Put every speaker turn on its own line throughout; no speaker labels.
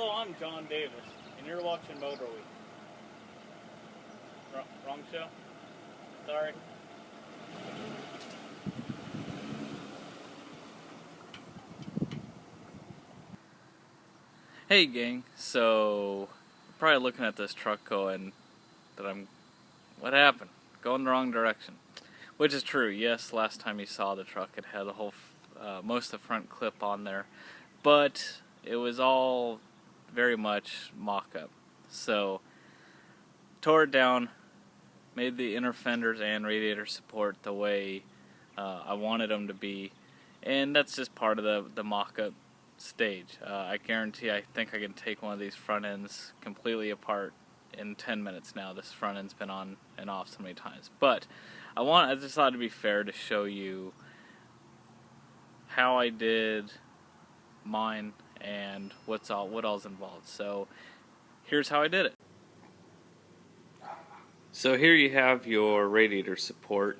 Hello, I'm John Davis, and you're watching Motor Week. Wrong show? Sorry. Hey gang, so you're probably looking at this truck going what happened? Going the wrong direction. Which is true, yes, last time you saw the truck it had the whole, most of the front clip on there, but it was all very much mock-up. So, tore it down, made the inner fenders and radiator support the way I wanted them to be, and that's just part of the mock-up stage. I guarantee I think I can take one of these front ends completely apart in 10 minutes now. This front end's been on and off so many times. But I just thought it'd be fair to show you how I did mine and what all's involved. So here's how I did it. So here you have your radiator support,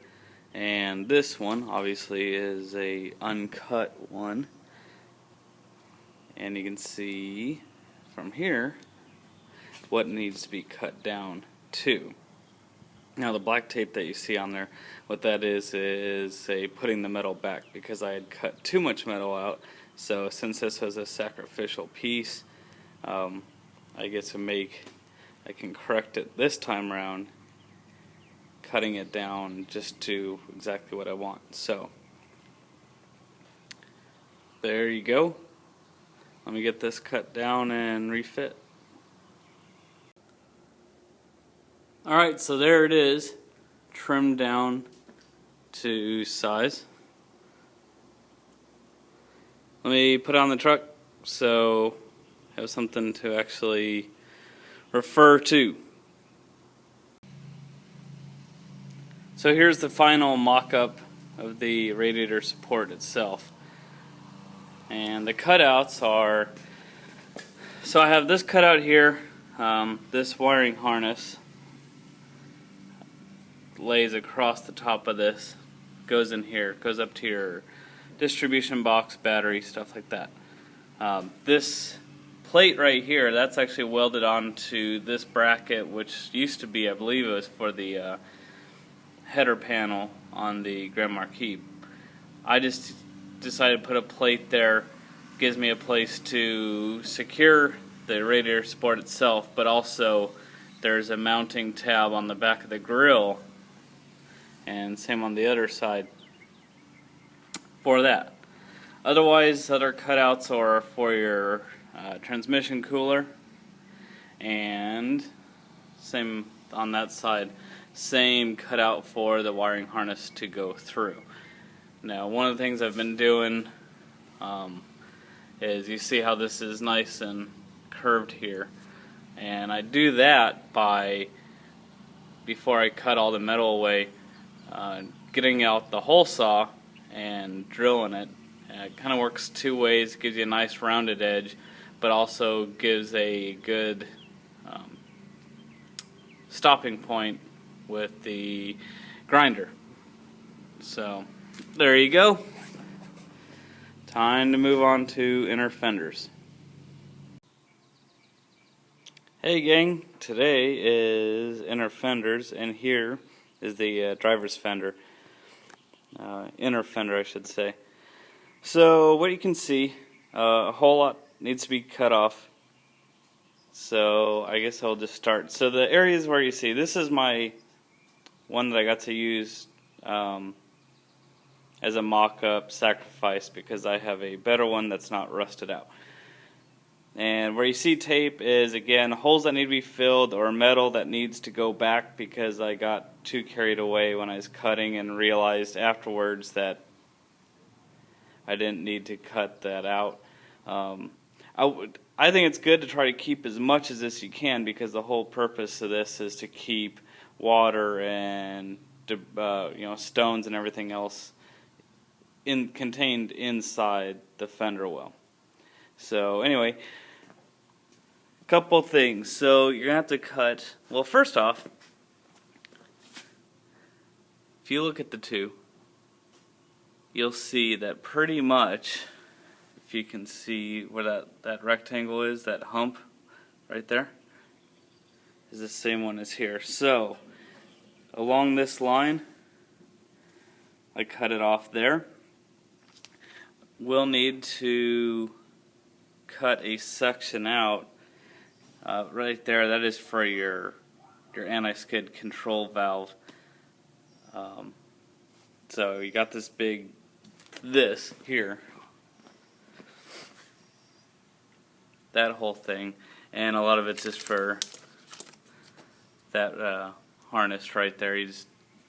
and this one obviously is a uncut one, and you can see from here what needs to be cut down to. Now the black tape that you see on there, what that is putting the metal back, because I had cut too much metal out. So since this was a sacrificial piece, I can correct it this time around, cutting it down just to exactly what I want. So there you go. Let me get this cut down and refit. Alright, so there it is, trimmed down to size. Let me put it on the truck so I have something to actually refer to. So here's the final mock-up of the radiator support itself. And the cutouts are, so I have this cutout here, this wiring harness lays across the top of this, goes in here, goes up to your distribution box, battery, stuff like that. This plate right here, that's actually welded onto this bracket, which used to be, I believe it was for the header panel on the Grand Marquis. I just decided to put a plate there, gives me a place to secure the radiator support itself, but also there's a mounting tab on the back of the grill, and same on the other side for that. Otherwise, other cutouts are for your transmission cooler, and same on that side, same cutout for the wiring harness to go through. Now, one of the things I've been doing is, you see how this is nice and curved here, and I do that by, before I cut all the metal away, getting out the hole saw and drilling it. It kind of works two ways, gives you a nice rounded edge, but also gives a good stopping point with the grinder. So there you go. Time to move on to inner fenders. Hey gang, today is inner fenders, and here is the driver's fender, inner fender I should say. So what you can see, a whole lot needs to be cut off. So I guess I'll just start. So the areas where you see, this is my one that I got to use as a mock-up sacrifice, because I have a better one that's not rusted out. And where you see tape is, again, holes that need to be filled or metal that needs to go back, because I got too carried away when I was cutting and realized afterwards that I didn't need to cut that out. I think it's good to try to keep as much as this you can, because the whole purpose of this is to keep water and stones and everything else contained inside the fender well. So anyway, a couple things. So you're going to have to cut, well, first off, if you look at the two, you'll see that pretty much if you can see where that rectangle is, that hump right there, is the same one as here. So along this line, I cut it off there. We'll need to cut a section out right there. That is for your anti-skid control valve. So you got this here, that whole thing, and a lot of it's just for that harness right there.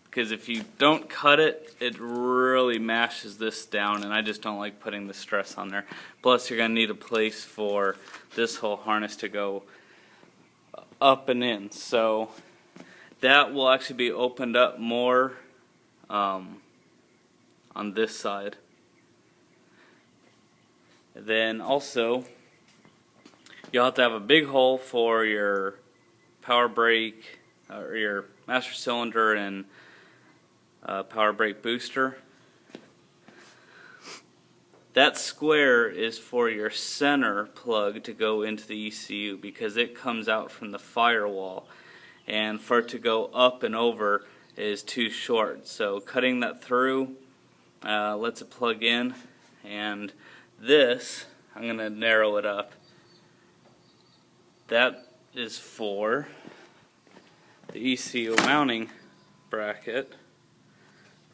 Because if you don't cut it, it really mashes this down, and I just don't like putting the stress on there. Plus, you're going to need a place for this whole harness to go up and in. So that will actually be opened up more on this side. Then also, you'll have to have a big hole for your power brake, or your master cylinder and power brake booster. That square is for your center plug to go into the ECU, because it comes out from the firewall, and for it to go up and over is too short. So cutting that through lets it plug in, and this, I'm going to narrow it up. That is for the ECU mounting bracket,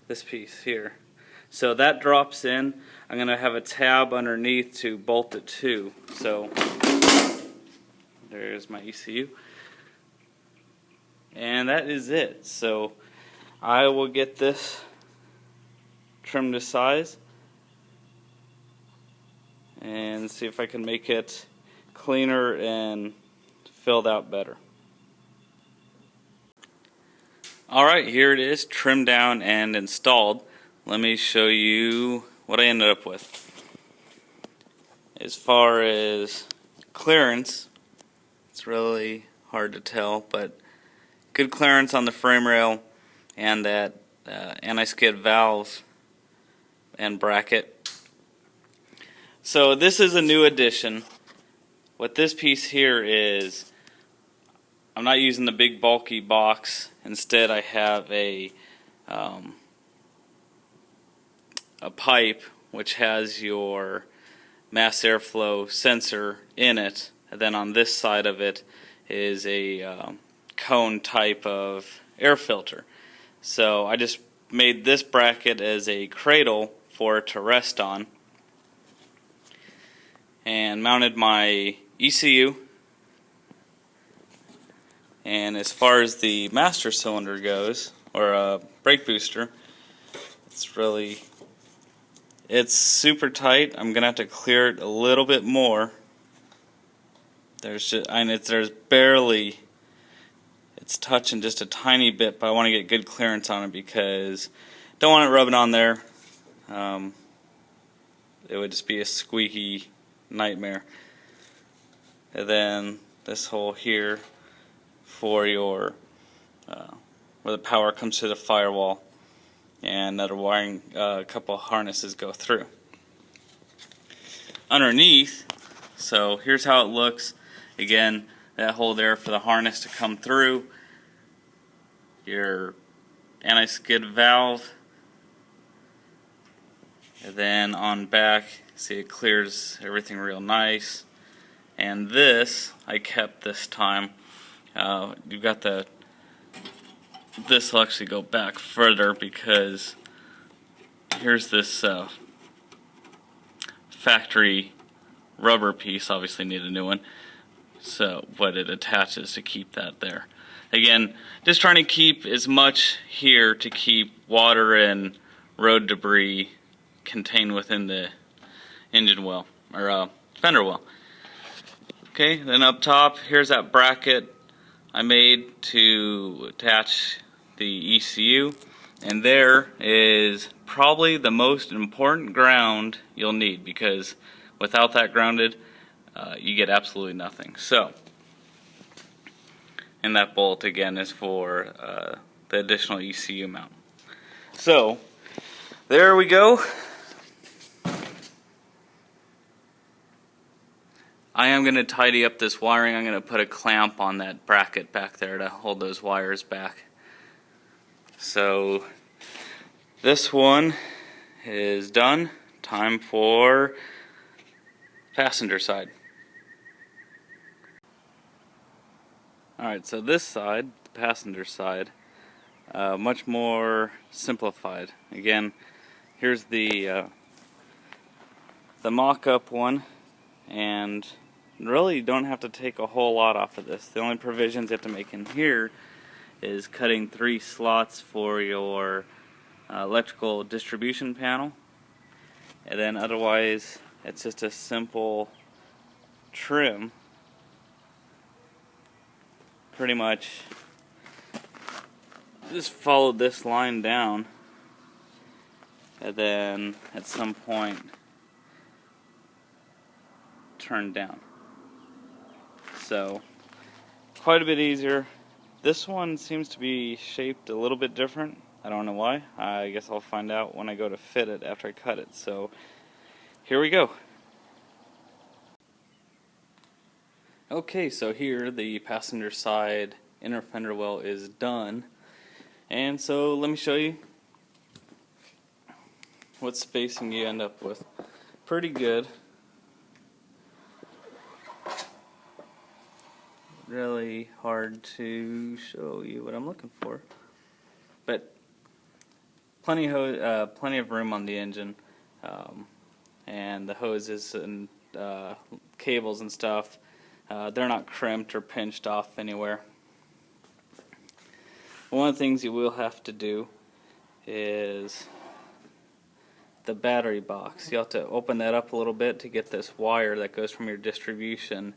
this piece here. So that drops in. I'm going to have a tab underneath to bolt it to. So there's my ECU. And that is it. So I will get this trimmed to size and see if I can make it cleaner and filled out better. Alright, here it is, trimmed down and installed. Let me show you what I ended up with. As far as clearance, it's really hard to tell, but good clearance on the frame rail and that anti-skid valve and bracket. So this is a new addition. What this piece here is, I'm not using the big bulky box. Instead, I have a pipe which has your mass airflow sensor in it, and then on this side of it is a cone type of air filter. So I just made this bracket as a cradle for it to rest on, and mounted my ECU. And as far as the master cylinder goes, or brake booster, it's super tight. I'm gonna have to clear it a little bit more. There's barely, it's touching just a tiny bit, but I want to get good clearance on it because I don't want it rubbing on there. It would just be a squeaky nightmare. And then this hole here for your where the power comes to the firewall, and that wiring, a couple of harnesses go through. Underneath, so here's how it looks. Again, that hole there for the harness to come through, your anti-skid valve, and then on back, see it clears everything real nice. And this I kept this time. You've got this will actually go back further, because here's this factory rubber piece. Obviously need a new one, so but it attaches to keep that there. Again, just trying to keep as much here to keep water and road debris contained within the engine well, or fender well. Okay, then up top, here's that bracket I made to attach the ECU, and there is probably the most important ground you'll need, because without that grounded, you get absolutely nothing. So, and that bolt again is for the additional ECU mount. So, there we go. I am going to tidy up this wiring. I'm going to put a clamp on that bracket back there to hold those wires back. So this one is done. Time for passenger side. Alright, so this side, the passenger side, much more simplified. Again, here's the mock-up one, and really you don't have to take a whole lot off of this. The only provisions you have to make in here is cutting 3 slots for your electrical distribution panel, and then otherwise it's just a simple trim. Pretty much just follow this line down, and then at some point turn down. So quite a bit easier. This one seems to be shaped a little bit different. I don't know why. I guess I'll find out when I go to fit it after I cut it. So here we go. Okay, so here the passenger side inner fender well is done, and so let me show you what spacing you end up with. Pretty good. Really hard to show you what I'm looking for, but plenty of room on the engine, and the hoses and cables and stuff. They're not crimped or pinched off anywhere. One of the things you will have to do is the battery box. You have to open that up a little bit to get this wire that goes from your distribution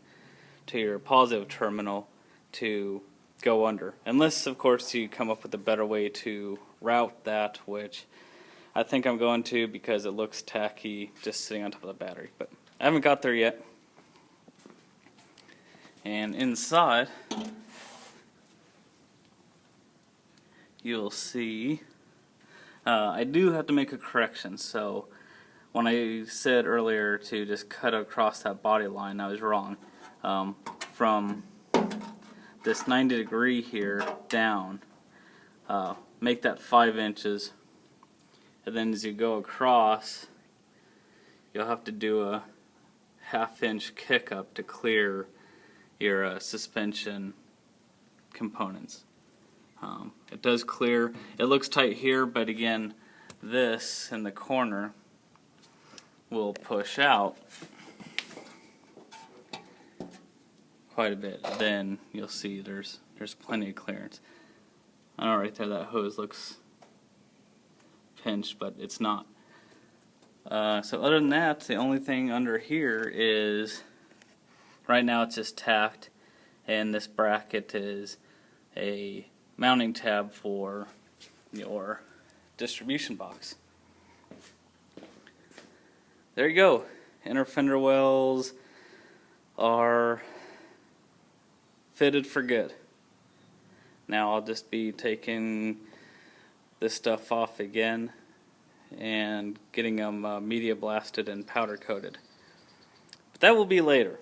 to your positive terminal to go under. Unless, of course, you come up with a better way to route that, which I think I'm going to because it looks tacky just sitting on top of the battery. But I haven't got there yet. And inside, you'll see, I do have to make a correction. So when I said earlier to just cut across that body line, I was wrong. From this 90-degree here down, make that 5 inches, and then as you go across, you'll have to do a 1/2 inch kick up to clear your suspension components. It does clear. It looks tight here, but again, this in the corner will push out quite a bit. Then you'll see there's plenty of clearance. I know right there that hose looks pinched, but it's not. So other than that, the only thing under here is, right now it's just tacked, and this bracket is a mounting tab for your distribution box. There you go. Inner fender wells are fitted for good. Now I'll just be taking this stuff off again and getting them media blasted and powder coated. But that will be later.